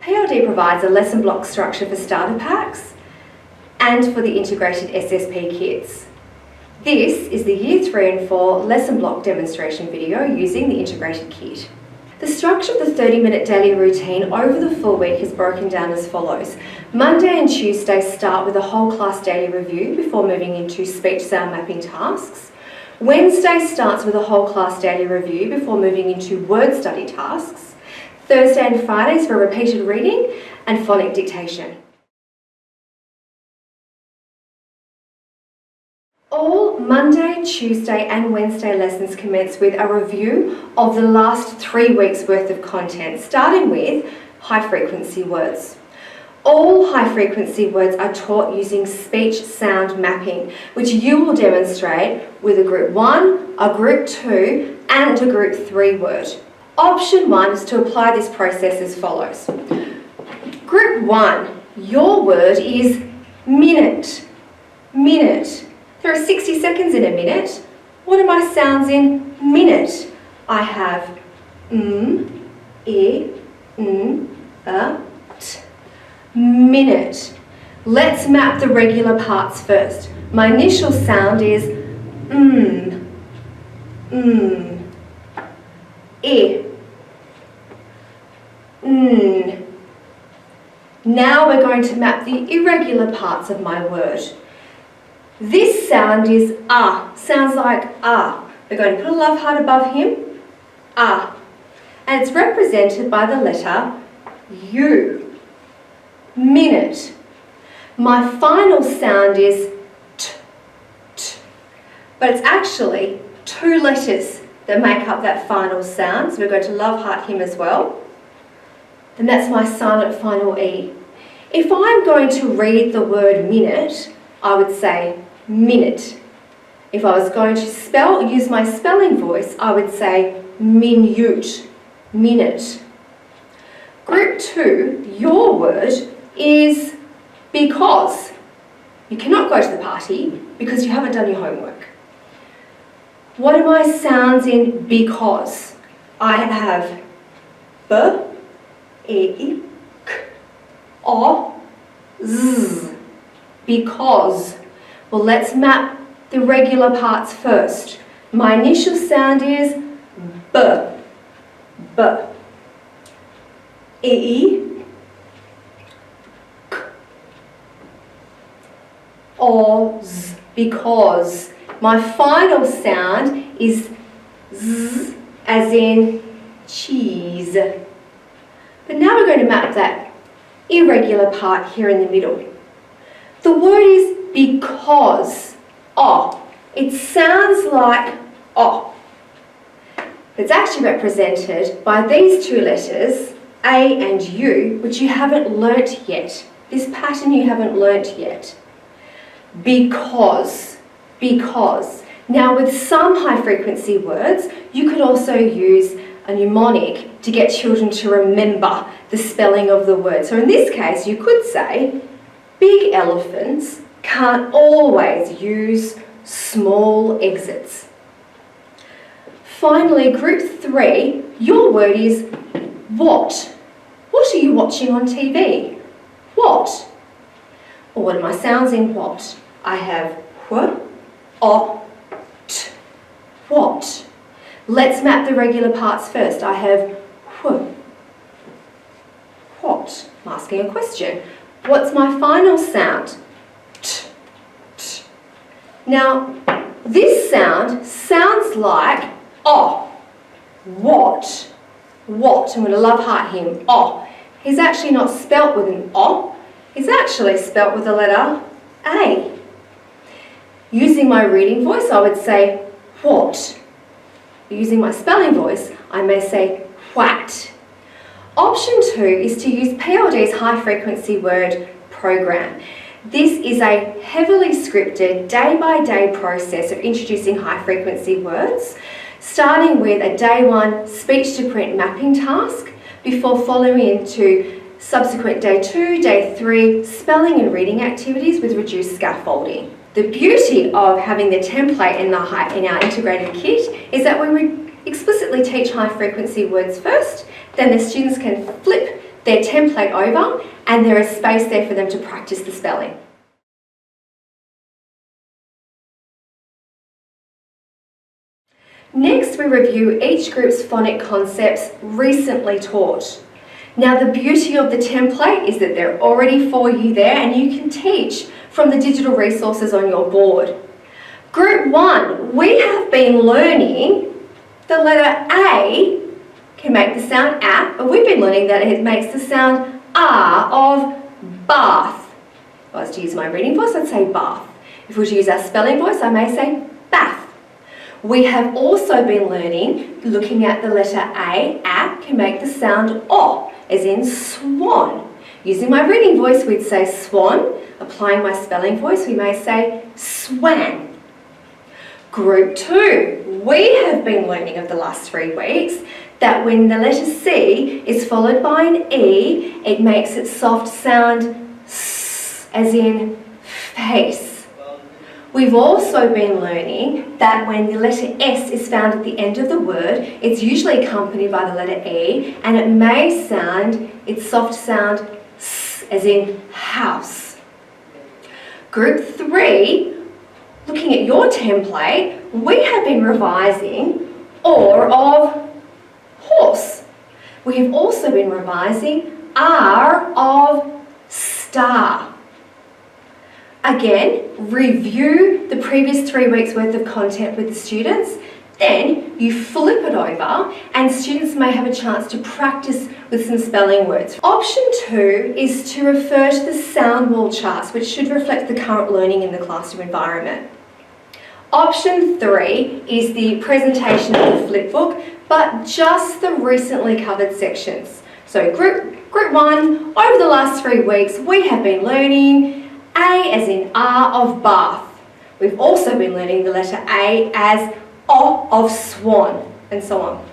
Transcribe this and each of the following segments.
PLD provides a lesson block structure for starter packs and for the integrated SSP kits. This is the Year 3 and 4 lesson block demonstration video using the integrated kit. The structure of the 30-minute daily routine over the full week is broken down as follows. Monday and Tuesday start with a whole class daily review before moving into speech sound mapping tasks. Wednesday starts with a whole class daily review before moving into word study tasks. Thursday and Fridays for repeated reading and phonic dictation. All Monday, Tuesday and Wednesday lessons commence with a review of the last 3 weeks worth of content, starting with high frequency words. All high frequency words are taught using speech sound mapping, which you will demonstrate with a group 1, a group 2 and a group 3 word. Option 1 is to apply this process as follows. Group 1, your word is minute. Minute. There are 60 seconds in a minute. What are my sounds in minute? I have e, t. Minute. Let's map the regular parts first. My initial sound is e, n. Now we're going to map the irregular parts of my word. This sound is ah, sounds like ah. We're going to put a love heart above him, ah. And it's represented by the letter U. Minute. My final sound is t, t. But it's actually 2 letters that make up that final sound. So we're going to love heart him as well. And that's my silent final E. If I'm going to read the word minute, I would say minute. If I was going to use my spelling voice, I would say minute, minute. Group 2, your word is because. You cannot go to the party because you haven't done your homework. What are my sounds in because? I have b, e, k, o, z. Because. Well, let's map the regular parts first. My initial sound is b, b. E, k, o, z. Because. My final sound is z, as in cheese. But now we're going to map that irregular part here in the middle. The word is because. Oh. It sounds like oh. It's actually represented by these 2 letters, A and U, which you haven't learnt yet. This pattern you haven't learnt yet. Because. Because. Now with some high frequency words, you could also use a mnemonic to get children to remember the spelling of the word. So in this case, you could say, big elephants can't always use small exits. Finally, group 3, your word is what. What are you watching on TV? What? Well, what are my sounds in what? I have wh, o, t. What? Let's map the regular parts first. I have wh, what? I'm asking a question. What's my final sound? T, t. Now, this sound sounds like oh. What? What? I'm going to love heart him. Oh. He's actually not spelt with an O. He's actually spelt with the letter A. Using my reading voice, I would say what. Using my spelling voice, I may say what. Option 2 is to use PLD's high frequency word program. This is a heavily scripted day-by-day process of introducing high frequency words, starting with a day 1 speech to print mapping task before following into subsequent day 2, day 3 spelling and reading activities with reduced scaffolding. The beauty of having the template in our integrated kit is that we explicitly teach high frequency words first, then the students can flip their template over and there is space there for them to practice the spelling. Next, we review each group's phonic concepts recently taught. Now, the beauty of the template is that they're already for you there and you can teach from the digital resources on your board. Group 1, we have been learning the letter A can make the sound A, but we've been learning that it makes the sound R of bath. If I was to use my reading voice, I'd say bath. If we were to use our spelling voice, I may say bath. We have also been learning, looking at the letter A can make the sound O, as in swan. Using my reading voice, we'd say swan. Applying my spelling voice, we may say swan. Group 2, we have been learning over the last 3 weeks that when the letter C is followed by an E, it makes its soft sound S, as in face. We've also been learning that when the letter S is found at the end of the word, it's usually accompanied by the letter E, and it may sound its soft sound S, as in house. Group 3, looking at your template, we have been revising or of horse. We have also been revising R of star. Again, review the previous 3 weeks worth of content with the students, then you flip it over and students may have a chance to practice with some spelling words. Option 2 is to refer to the sound wall charts, which should reflect the current learning in the classroom environment. Option 3 is the presentation of the flipbook, but just the recently covered sections. So group 1, over the last 3 weeks, we have been learning A as in R of bath. We've also been learning the letter A as O of swan, and so on.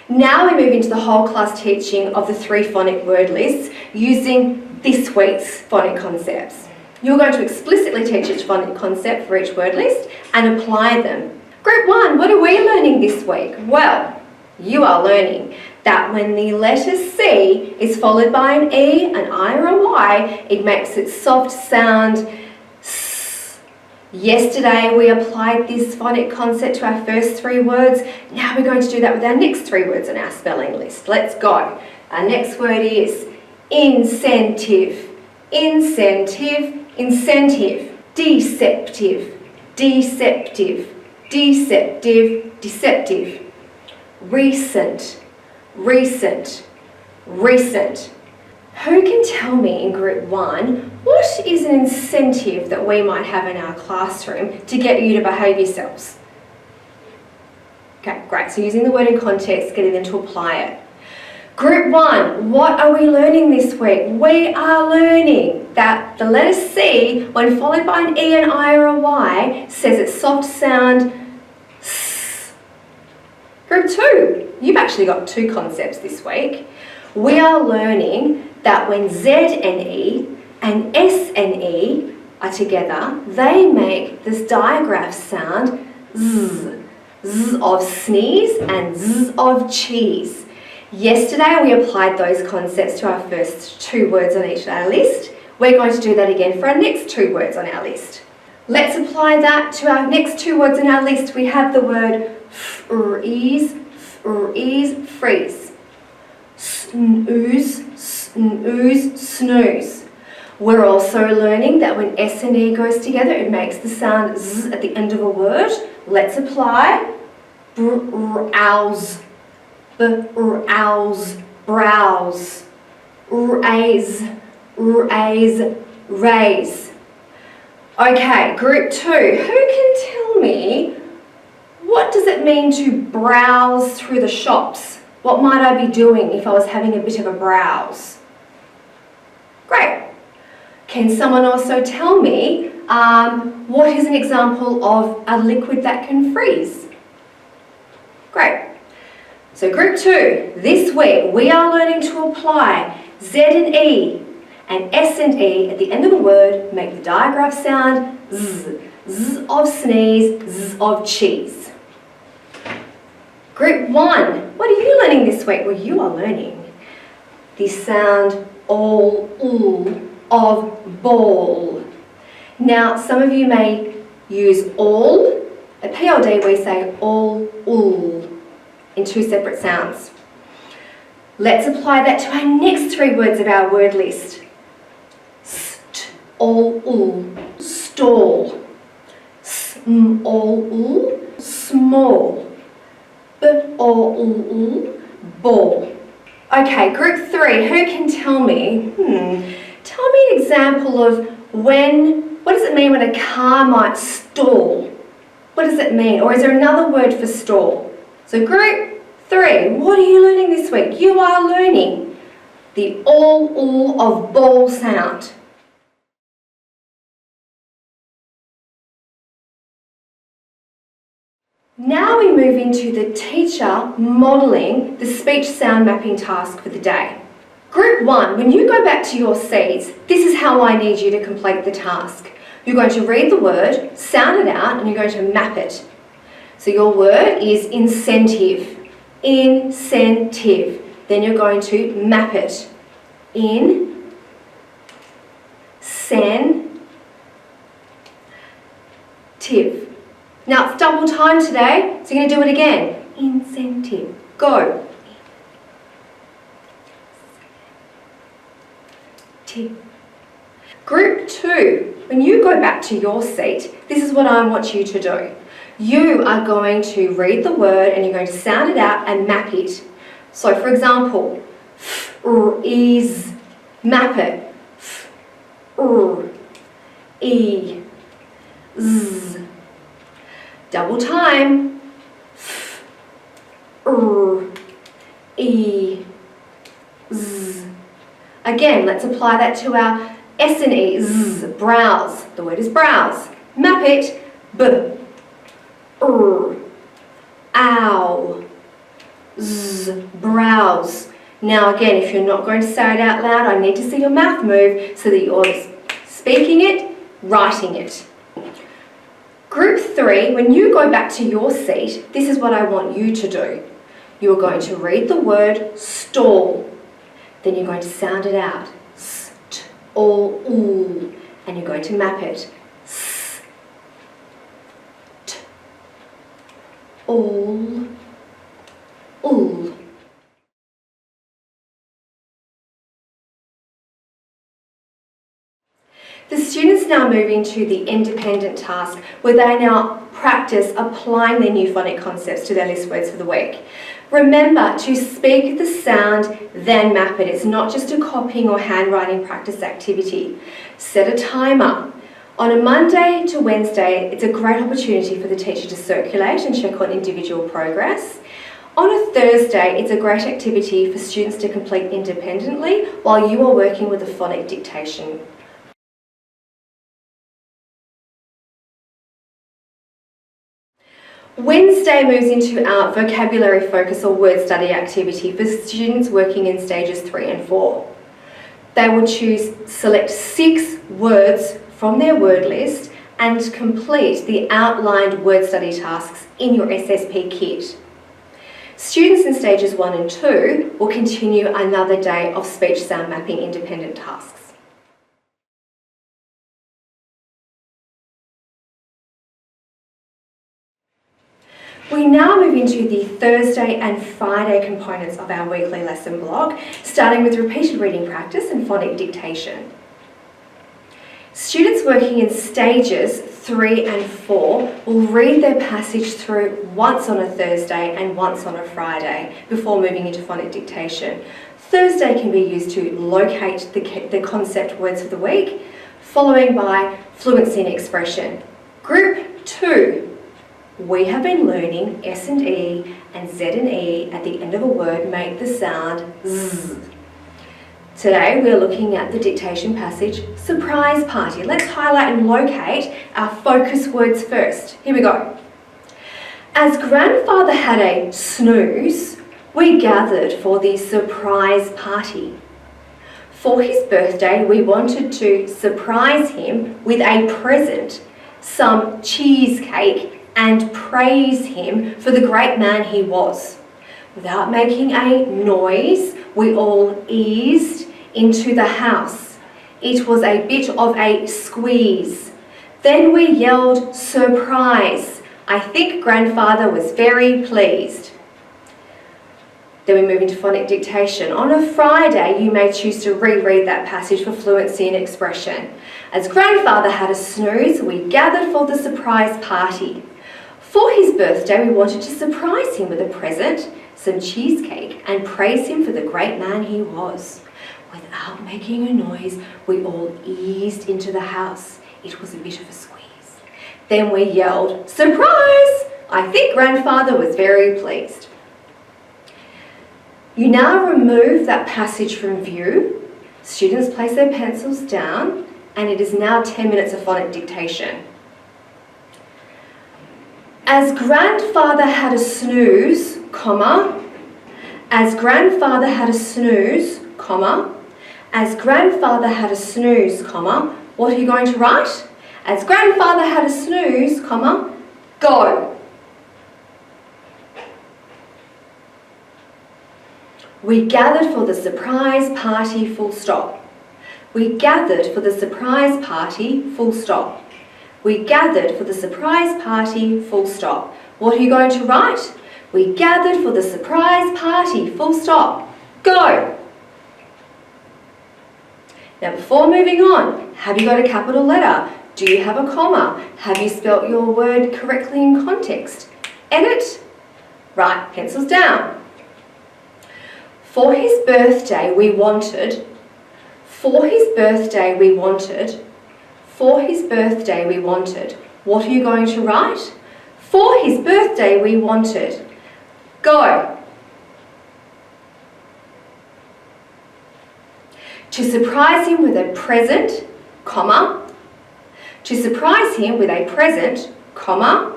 Now we move into the whole class teaching of the 3 phonic word lists using this week's phonic concepts. You're going to explicitly teach each phonic concept for each word list and apply them. Group 1, what are we learning this week? Well, you are learning that when the letter C is followed by an E, an I or a Y, it makes its soft sound S. Yesterday we applied this phonic concept to our first 3 words. Now we're going to do that with our next 3 words on our spelling list. Let's go. Our next word is incentive, incentive, incentive, deceptive, deceptive, deceptive, deceptive, recent, recent, recent. Who can tell me in group 1 what is an incentive that we might have in our classroom to get you to behave yourselves? Okay, great. So using the word in context, getting them to apply it. Group 1, what are we learning this week? We are learning that the letter C, when followed by an E, an I or a Y, says its soft sound S. Group 2, you've actually got 2 concepts this week. We are learning that when Z and E and S and E are together, they make this digraph sound Z. Z of sneeze and Z of cheese. Yesterday we applied those concepts to our first 2 words on each of our list. We're going to do that again for our next 2 words on our list. Let's apply that to our next 2 words on our list. We have the word freeze, freeze, freeze. Snooze, snooze, snooze. We're also learning that when S and E goes together, it makes the sound Z at the end of a word. Let's apply browse, browse, browse, raise, raise, raise. Okay, group 2. Who can tell me what does it mean to browse through the shops? What might I be doing if I was having a bit of a browse? Great. Can someone also tell me what is an example of a liquid that can freeze? Great. So group 2, this week we are learning to apply Z and E and S and E at the end of a word, make the digraph sound Z. Z of sneeze, Z of cheese. Group 1, what are you learning this week? Well, you are learning the sound all of ball. Now, some of you may use all. At PLD, we say all in two separate sounds. Let's apply that to our next three words of our word list. All stall. All small. Ball. Okay, group 3, who can tell me? Tell me an example of what does it mean when a car might stall? What does it mean? Or is there another word for stall? So group 3, what are you learning this week? You are learning the all of ball sound. Now we move into the teacher modelling the speech sound mapping task for the day. Group 1, when you go back to your seats, this is how I need you to complete the task. You're going to read the word, sound it out, and you're going to map it. So your word is incentive. Incentive. Then you're going to map it. Incentive. Now it's double time today, so you're going to do it again. Incentive. Go. Group 2, when you go back to your seat, this is what I want you to do. You are going to read the word and you're going to sound it out and map it. So for example, is, map it. Z. Double time. Z. Again, let's apply that to our S and E. Z. Browse. The word is browse. Map it. Ow. Z. Browse. Now again, if you're not going to say it out loud, I need to see your mouth move so that you're speaking it, writing it. Group 3, when you go back to your seat, this is what I want you to do. You're going to read the word stall. Then you're going to sound it out. All, and you're going to map it. All. The students now move into the independent task where they now practice applying their new phonic concepts to their list words for the week. Remember to speak the sound, then map it. It's not just a copying or handwriting practice activity. Set a timer. On a Monday to Wednesday, it's a great opportunity for the teacher to circulate and check on individual progress. On a Thursday, it's a great activity for students to complete independently while you are working with a phonic dictation. Wednesday moves into our vocabulary focus or word study activity for students working in stages 3 and 4. They will select 6 words from their word list and complete the outlined word study tasks in your SSP kit. Students in stages 1 and 2 will continue another day of speech sound mapping independent tasks. We now move into the Thursday and Friday components of our weekly lesson block, starting with repeated reading practice and phonic dictation. Students working in stages 3 and 4 will read their passage through once on a Thursday and once on a Friday before moving into phonic dictation. Thursday can be used to locate the concept words for the week, following by fluency and expression. Group 2. We have been learning S and E and Z and E at the end of a word make the sound Z. Today we are looking at the dictation passage, surprise party. Let's highlight and locate our focus words first. Here we go. As grandfather had a snooze, we gathered for the surprise party. For his birthday, we wanted to surprise him with a present, some cheesecake and praise him for the great man he was. Without making a noise, we all eased into the house. It was a bit of a squeeze. Then we yelled, surprise. I think grandfather was very pleased. Then we move into phonic dictation. On a Friday, you may choose to reread that passage for fluency and expression. As grandfather had a snooze, we gathered for the surprise party. For his birthday, we wanted to surprise him with a present, some cheesecake, and praise him for the great man he was. Without making a noise, we all eased into the house. It was a bit of a squeeze. Then we yelled, surprise! I think grandfather was very pleased. You now remove that passage from view. Students place their pencils down, and it is now 10 minutes of phonic dictation. As grandfather had a snooze, comma, as grandfather had a snooze, comma, as grandfather had a snooze, comma, what are you going to write? As grandfather had a snooze, comma, go. We gathered for the surprise party, full stop. We gathered for the surprise party, full stop. We gathered for the surprise party, full stop. What are you going to write? We gathered for the surprise party, full stop. Go! Now before moving on, have you got a capital letter? Do you have a comma? Have you spelt your word correctly in context? Edit. Right, pencils down. For his birthday we wanted, for his birthday we wanted, for his birthday we wanted. What are you going to write? For his birthday we wanted. Go. To surprise him with a present, comma. To surprise him with a present, comma.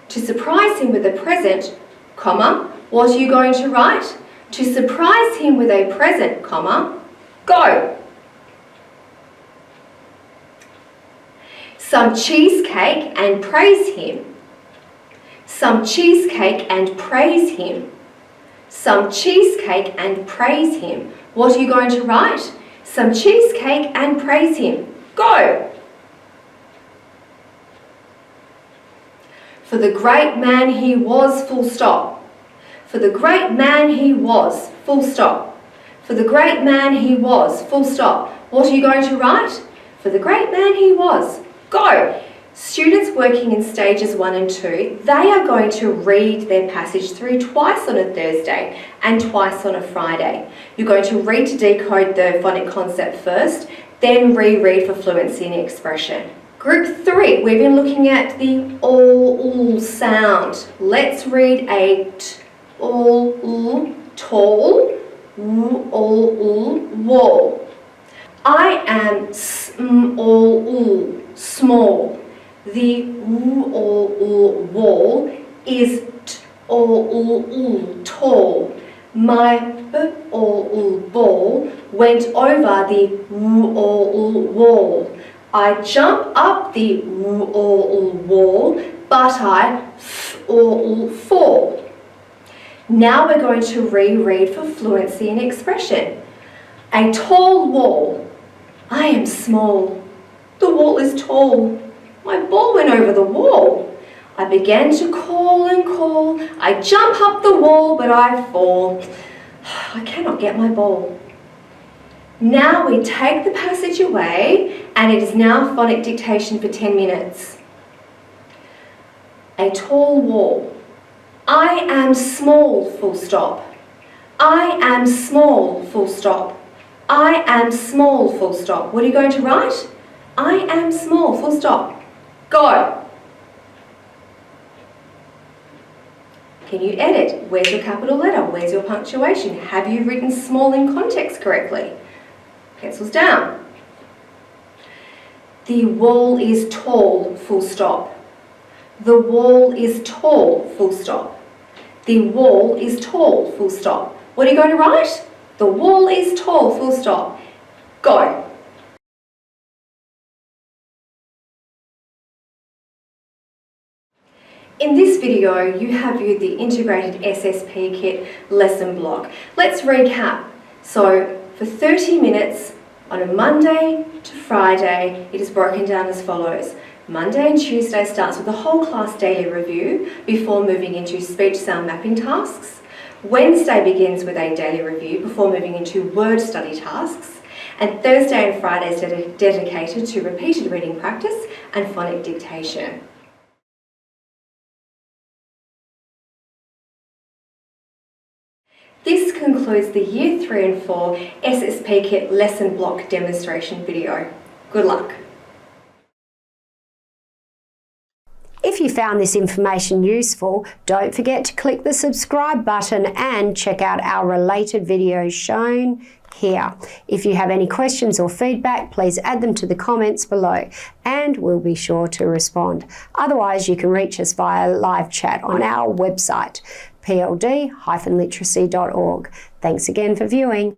To surprise him with a present, comma. What are you going to write? To surprise him with a present, comma, go. Some cheesecake and praise him. Some cheesecake and praise him. Some cheesecake and praise him. What are you going to write? Some cheesecake and praise him. Go. For the great man he was, full stop. For the great man he was, full stop. For the great man he was, full stop. What are you going to write? For the great man he was. Go! Students working in stages 1 and 2, they are going to read their passage through twice on a Thursday and twice on a Friday. You're going to read to decode the phonic concept first, then reread for fluency and expression. Group 3, we've been looking at the all sound. Let's read a all tall, all wall. I am small, small. The all wall is all tall. My all ball went over the all wall. I jump up the all wall, but I all fall. Now we're going to reread for fluency and expression. A tall wall. I am small. The wall is tall. My ball went over the wall. I began to call and call. I jump up the wall, but I fall. I cannot get my ball. Now we take the passage away, and it is now phonic dictation for 10 minutes. A tall wall. I am small, full stop. I am small, full stop. I am small, full stop. What are you going to write? I am small, full stop. Go. Can you edit? Where's your capital letter? Where's your punctuation? Have you written small in context correctly? Pencils down. The wall is tall, full stop. The wall is tall, full stop. The wall is tall, full stop. What are you going to write? The wall is tall, full stop. Go. In this video, you have viewed the integrated SSP kit lesson block. Let's recap. So for 30 minutes on a Monday to Friday, it is broken down as follows. Monday and Tuesday starts with a whole class daily review before moving into speech sound mapping tasks. Wednesday begins with a daily review before moving into word study tasks. And Thursday and Friday is dedicated to repeated reading practice and phonic dictation. This concludes the Year 3 and 4 SSP kit lesson block demonstration video. Good luck. If you found this information useful, don't forget to click the subscribe button and check out our related videos shown here. If you have any questions or feedback, please add them to the comments below and we'll be sure to respond. Otherwise, you can reach us via live chat on our website, pld-literacy.org. Thanks again for viewing.